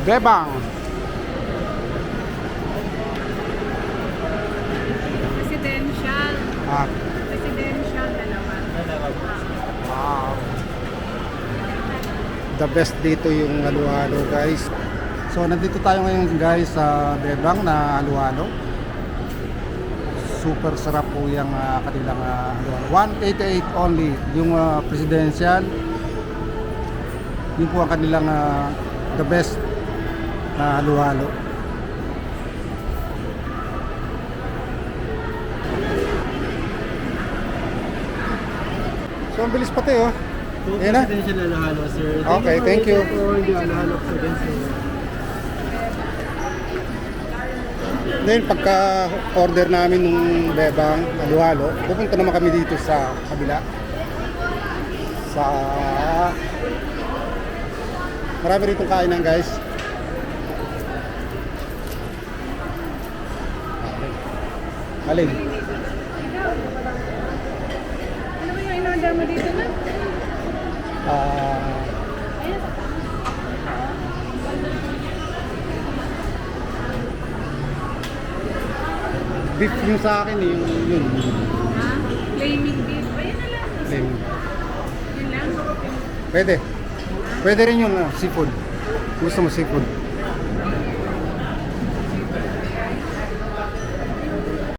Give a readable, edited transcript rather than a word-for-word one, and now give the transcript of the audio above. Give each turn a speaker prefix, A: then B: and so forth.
A: Bebang.
B: Presidential.
A: Ah,
B: Presidential, dalawa.
A: wow. The best dito yung halo-halo guys. So nandito tayo ngayon guys sa Bebang na halo-halo. Super sarap po yung kanilang halo-halo. 188 only yung presidential. Yun po ang kanilang the best na halo-halo. So ang bilis pati oh. Ayan na.
C: Presidential halo-halo, sir.
A: Okay, thank you.
C: For the halo-halo presidential.
A: Then pagka order namin ng Bebang halo-halo, pupunta naman kami dito sa kabila. Sa marami rito kainan guys. Alin?
B: Ano ba yung in-order mo dito na?
A: Beef yung sa akin yung yun.
B: Ha? Flaming beef. Ayun na lang.
A: Same.
B: Yun lang.
A: Pwede. Pwede rin yung seafood. Gusto mo seafood?